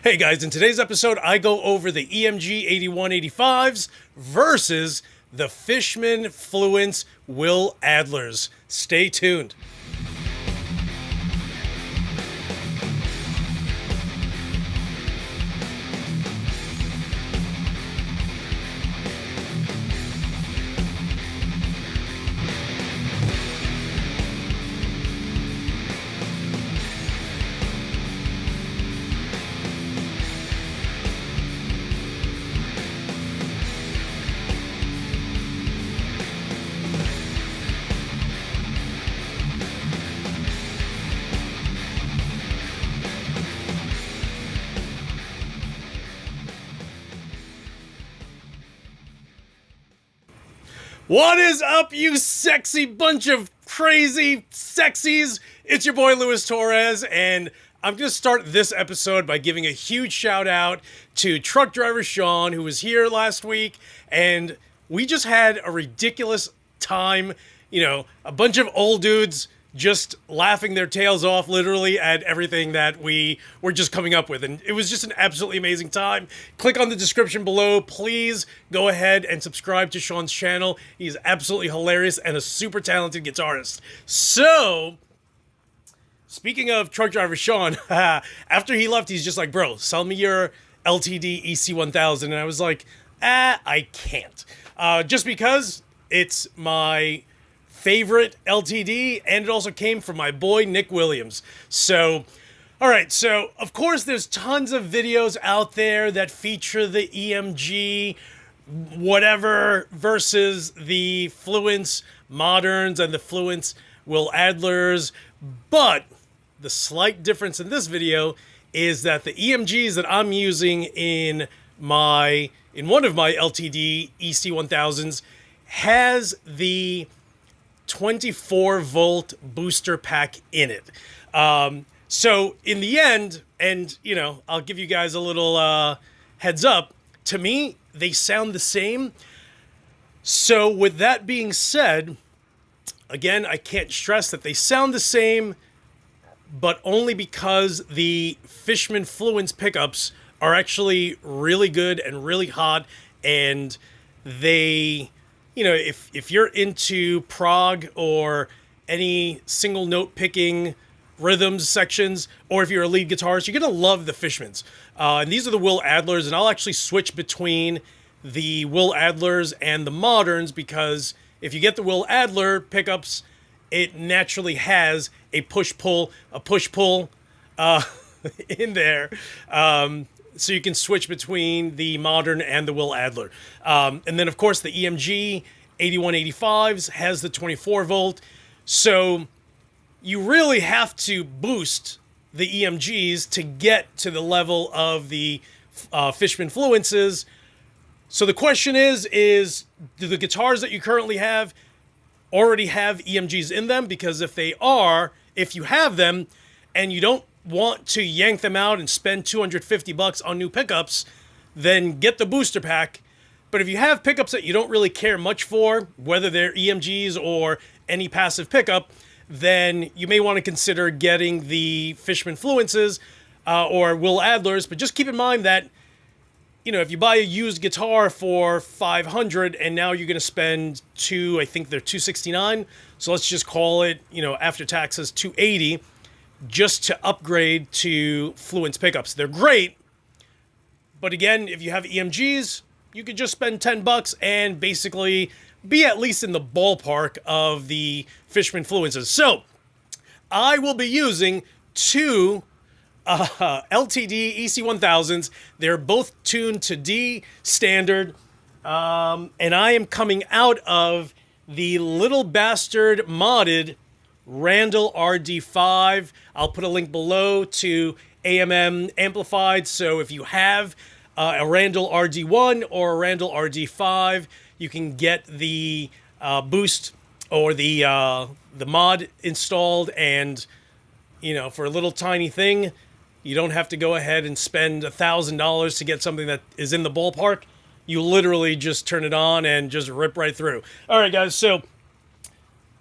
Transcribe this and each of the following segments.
Hey guys, in today's episode, I go over the EMG 8185s versus the Fishman Fluence Will Adlers. Stay tuned. What is up, you sexy bunch of crazy sexies? It's your boy Louis Torres, and I'm going to start this episode by giving a huge shout out to truck driver Shawn, who was here last week, and we just had a ridiculous time. You know, a bunch of old dudes just laughing their tails off literally at everything that we were just coming up with, and it was just an absolutely amazing time. Click on the description below. Please go ahead and subscribe to Shawn's channel. He's absolutely hilarious and a super talented guitarist. So, speaking of truck driver Shawn, after he left, he's just like, bro, sell me your LTD EC1000, and I was like, I can't, just because it's my favorite LTD, and it also came from my boy Nick Williams. So, all right, so of course there's tons of videos out there that feature the EMG whatever versus the Fluence Moderns and the Fluence Will Adlers, but the slight difference in this video is that the EMGs that I'm using in one of my LTD EC1000s has the 24 volt booster pack in it. So in the end, and you know, I'll give you guys a little heads up, to me, they sound the same. So with that being said, again, I can't stress that they sound the same, but only because the Fishman Fluence pickups are actually really good and really hot, and they, you know, if you're into prog or any single note picking rhythms sections, or if you're a lead guitarist, you're going to love the Fishmans. And these are the Will Adlers, and I'll actually switch between the Will Adlers and the Moderns, because if you get the Will Adler pickups, it naturally has a push-pull in there. So you can switch between the Modern and the Will Adler. And then, of course, the EMG 8185s has the 24 volt. So you really have to boost the EMGs to get to the level of the Fishman Fluences. So the question is do the guitars that you currently have already have EMGs in them? Because if you have them and you don't want to yank them out and spend $250 on new pickups, then get the booster pack. But if you have pickups that you don't really care much for, whether they're EMGs or any passive pickup, then you may want to consider getting the Fishman Fluences or Will Adlers. But just keep in mind that, you know, if you buy a used guitar for $500 and now you're going to spend I think they're $269, so let's just call it, you know, after taxes, $280, just to upgrade to Fluence pickups. They're great, but again, if you have EMGs, you could just spend $10 and basically be at least in the ballpark of the Fishman Fluences. So I will be using two LTD EC1000s. They're both tuned to D standard, and I am coming out of the little bastard modded Randall RD5. I'll put a link below to AMM Amplified, so if you have a Randall RD1 or a Randall RD5, you can get the boost or the mod installed, and you know, for a little tiny thing, you don't have to go ahead and spend $1,000 to get something that is in the ballpark. You literally just turn it on and just rip right through. All right, guys, so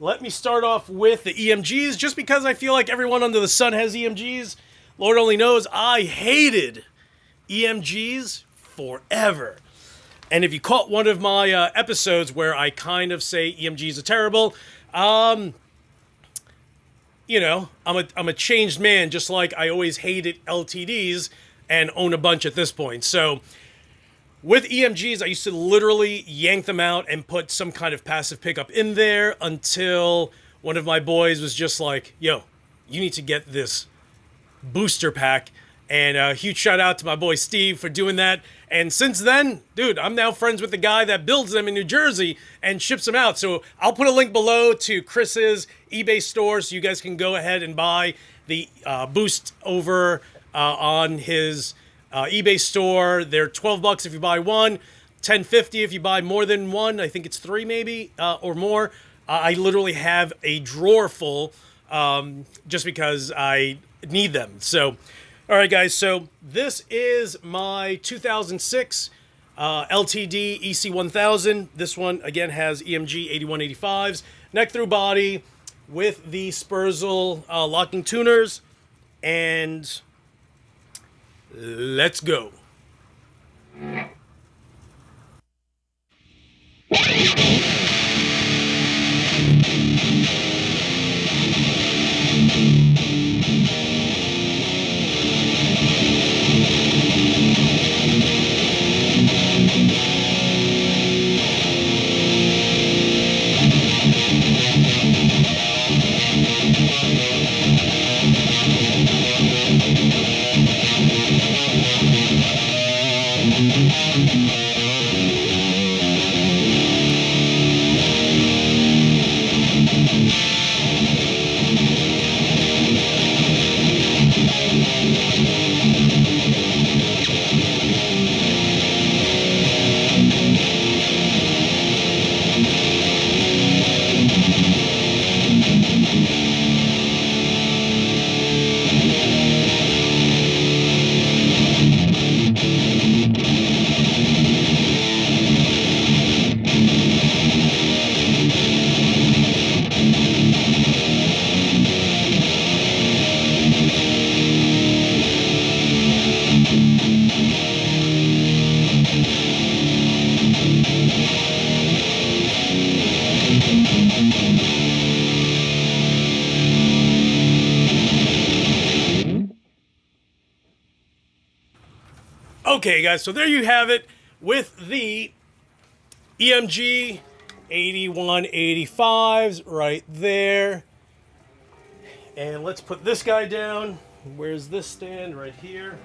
let me start off with the EMGs, just because I feel like everyone under the sun has EMGs. Lord only knows I hated EMGs forever. And if you caught one of my episodes where I kind of say EMGs are terrible, you know, I'm a changed man, just like I always hated LTDs and own a bunch at this point. So with EMGs, I used to literally yank them out and put some kind of passive pickup in there until one of my boys was just like, yo, you need to get this booster pack. And a huge shout out to my boy Steve for doing that. And since then, dude, I'm now friends with the guy that builds them in New Jersey and ships them out. So I'll put a link below to Chris's eBay store so you guys can go ahead and buy the boost over on his eBay store. They're $12 if you buy one, $10.50 if you buy more than one. I think it's 3 maybe or more. I literally have a drawer full just because I need them. So, all right, guys. So this is my 2006 LTD EC1000. This one again has EMG 8185s, neck through body with the Spurzl locking tuners, and let's go. Okay, guys, so there you have it with the EMG 8185s right there. And let's put this guy down. Where's this stand? Right here.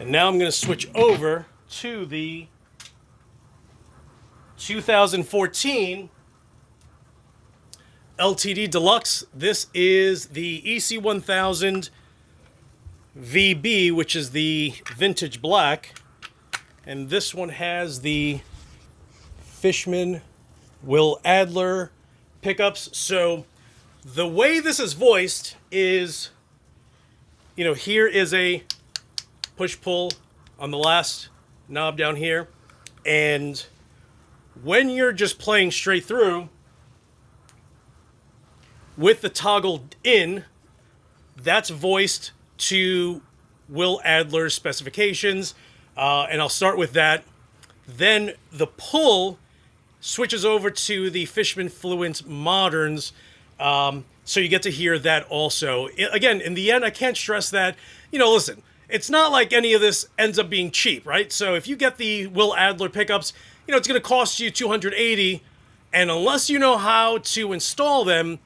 And now I'm going to switch over to the 2014 LTD Deluxe. This is the EC1000 VB, which is the vintage black, and this one has the Fishman Will Adler pickups. So the way this is voiced is, you know, here is a push-pull on the last knob down here, and when you're just playing straight through with the toggle in, that's voiced to Will Adler's specifications, and I'll start with that. Then the pull switches over to the Fishman Fluent Moderns, so you get to hear that also. Again, in the end, I can't stress that, you know, listen, it's not like any of this ends up being cheap, right? So if you get the Will Adler pickups, you know, it's going to cost you $280, and unless you know how to install them,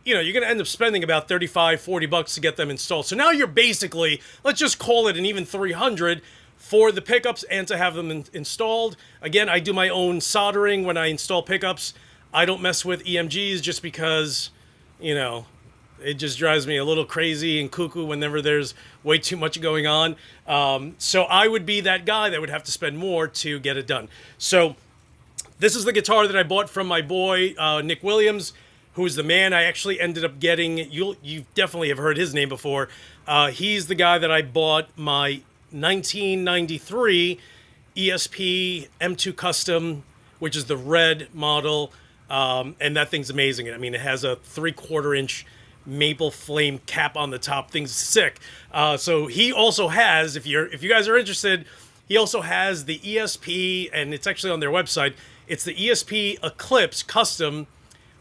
you know, you're going to end up spending about $35, $40 to get them installed. So now you're basically, let's just call it an even $300 for the pickups and to have them installed. Again, I do my own soldering when I install pickups. I don't mess with EMGs just because, you know, it just drives me a little crazy and cuckoo whenever there's way too much going on. So I would be that guy that would have to spend more to get it done. So this is the guitar that I bought from my boy, Nick Williams, who's the man I actually ended up getting. You definitely have heard his name before. He's the guy that I bought my 1993 ESP M2 Custom, which is the red model, and that thing's amazing. I mean, it has a 3/4 inch maple flame cap on the top. Thing's sick. So he also has, if you guys are interested, he also has the ESP, and it's actually on their website. It's the ESP Eclipse Custom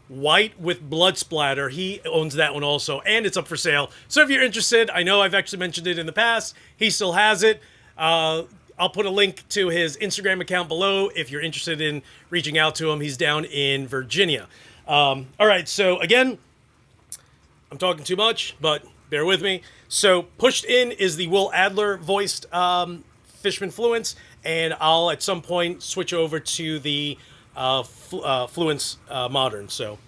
white with blood splatter. He owns that one also, and it's up for sale. So if you're interested, I know I've actually mentioned it in the past. He still has it. I'll put a link to his Instagram account below if you're interested in reaching out to him. He's down in Virginia. All right, so again, I'm talking too much, but bear with me. So pushed in is the Will Adler voiced Fishman Fluence, and I'll at some point switch over to the Fluence Modern. So.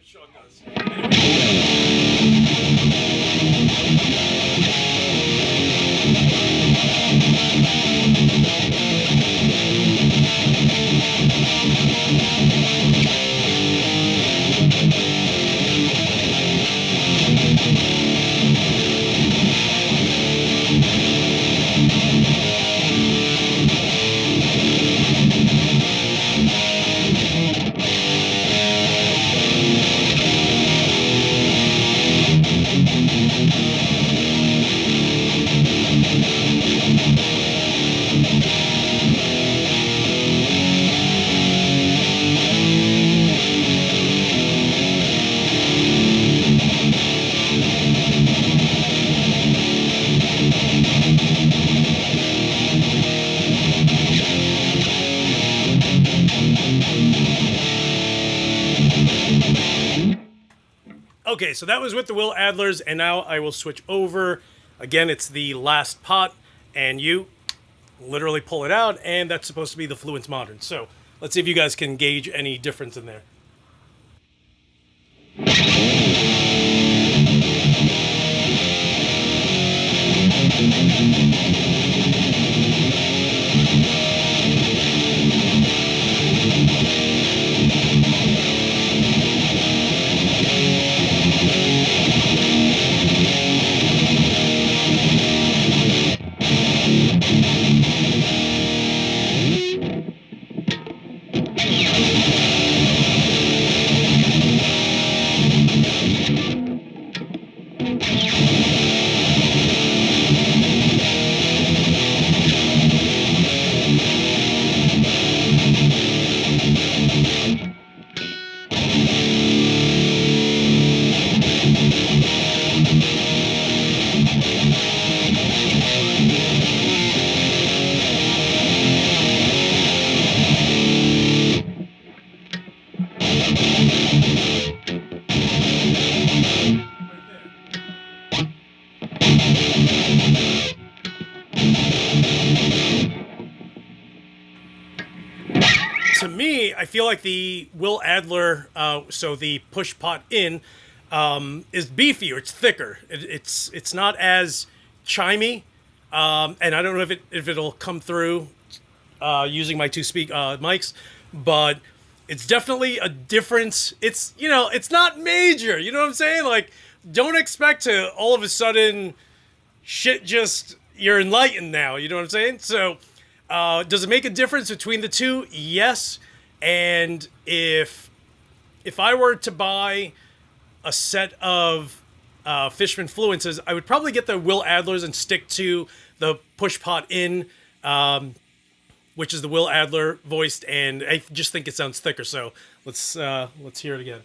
Shawn does. Okay, so that was with the Will Adlers, and now I will switch over. Again, it's the last pot, and you literally pull it out, and that's supposed to be the Fluence Modern. So let's see if you guys can gauge any difference in there. To me, I feel like the Will Adler, so the push pot in, is beefier. It's thicker. It's not as chimey, and I don't know if it'll come through using my two mics, but it's definitely a difference. It's it's not major. You know what I'm saying? Like, don't expect to all of a sudden shit just you're enlightened now. You know what I'm saying? So. Does it make a difference between the two? Yes. And if I were to buy a set of Fishman Fluences, I would probably get the Will Adlers and stick to the push pot in, which is the Will Adler voiced, and I just think it sounds thicker. So let's hear it again.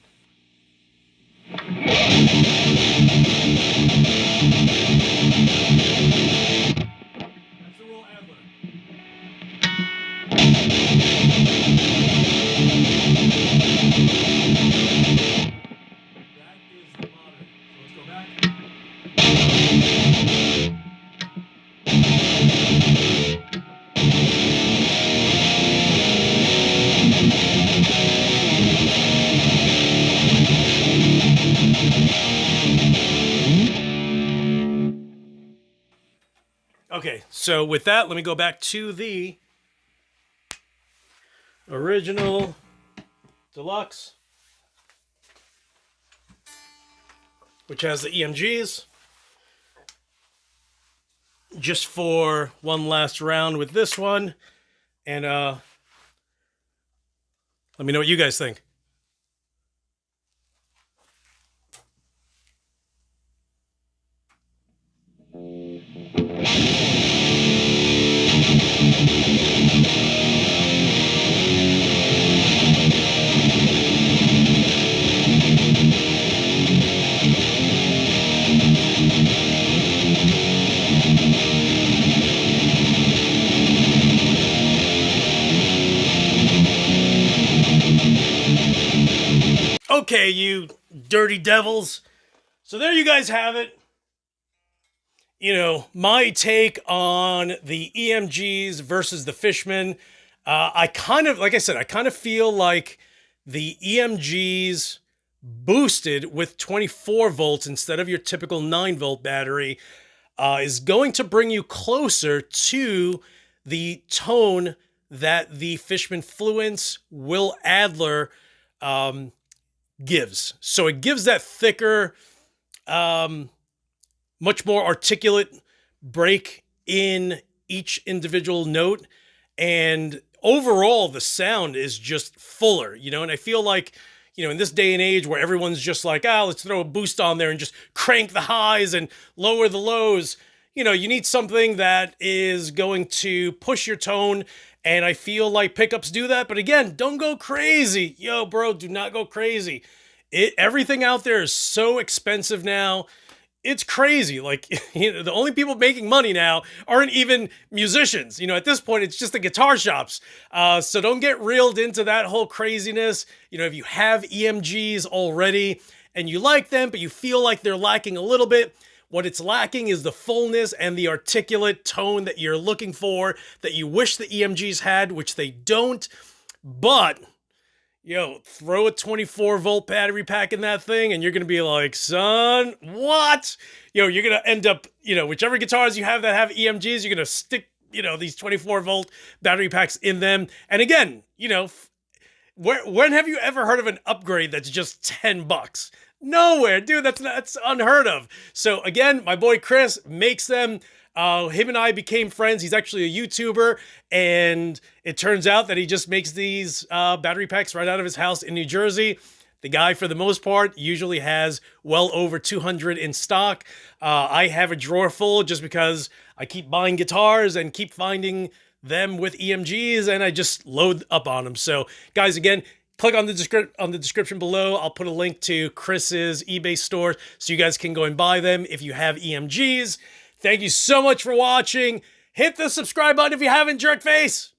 So with that, let me go back to the original deluxe, which has the EMGs. Just for one last round with this one. And let me know what you guys think. Okay, you dirty devils. So there you guys have it. You know, my take on the EMGs versus the Fishman. I kind of, like I said, I kind of feel like the EMGs boosted with 24 volts instead of your typical 9-volt battery is going to bring you closer to the tone that the Fishman Fluence Will Adler gives. So it gives that thicker, much more articulate break in each individual note. And overall, the sound is just fuller, you know? And I feel like, you know, in this day and age where everyone's just like, let's throw a boost on there and just crank the highs and lower the lows, you know, you need something that is going to push your tone. And I feel like pickups do that. But again, don't go crazy. Yo, bro, do not go crazy. Everything out there is so expensive now. It's crazy. Like, you know, the only people making money now aren't even musicians. You know, at this point, it's just the guitar shops. So don't get reeled into that whole craziness. You know, if you have EMGs already and you like them, but you feel like they're lacking a little bit, what it's lacking is the fullness and the articulate tone that you're looking for, that you wish the EMGs had, which they don't. But, yo, throw a 24-volt battery pack in that thing, and you're going to be like, son, what? Yo, you're going to end up, you know, whichever guitars you have that have EMGs, you're going to stick, you know, these 24-volt battery packs in them. And again, you know, when have you ever heard of an upgrade that's just $10? Nowhere, dude. That's unheard of. So again, my boy Chris makes them. Him and I became friends. He's actually a YouTuber, and it turns out that he just makes these battery packs right out of his house in New Jersey. The guy, for the most part, usually has well over 200 in stock. I have a drawer full just because I keep buying guitars and keep finding them with EMGs, and I just load up on them. So, guys, again, click on the description below. I'll put a link to Chris's eBay store so you guys can go and buy them if you have EMGs. Thank you so much for watching. Hit the subscribe button if you haven't, jerk face.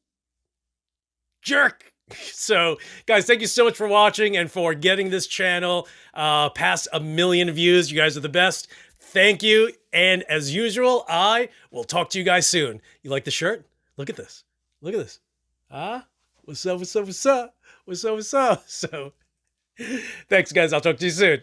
Jerk. So, guys, thank you so much for watching and for getting this channel past 1 million views. You guys are the best. Thank you. And as usual, I will talk to you guys soon. You like the shirt? Look at this. Look at this. What's up, what's up, what's up? What's up, what's up? So, thanks, guys. I'll talk to you soon.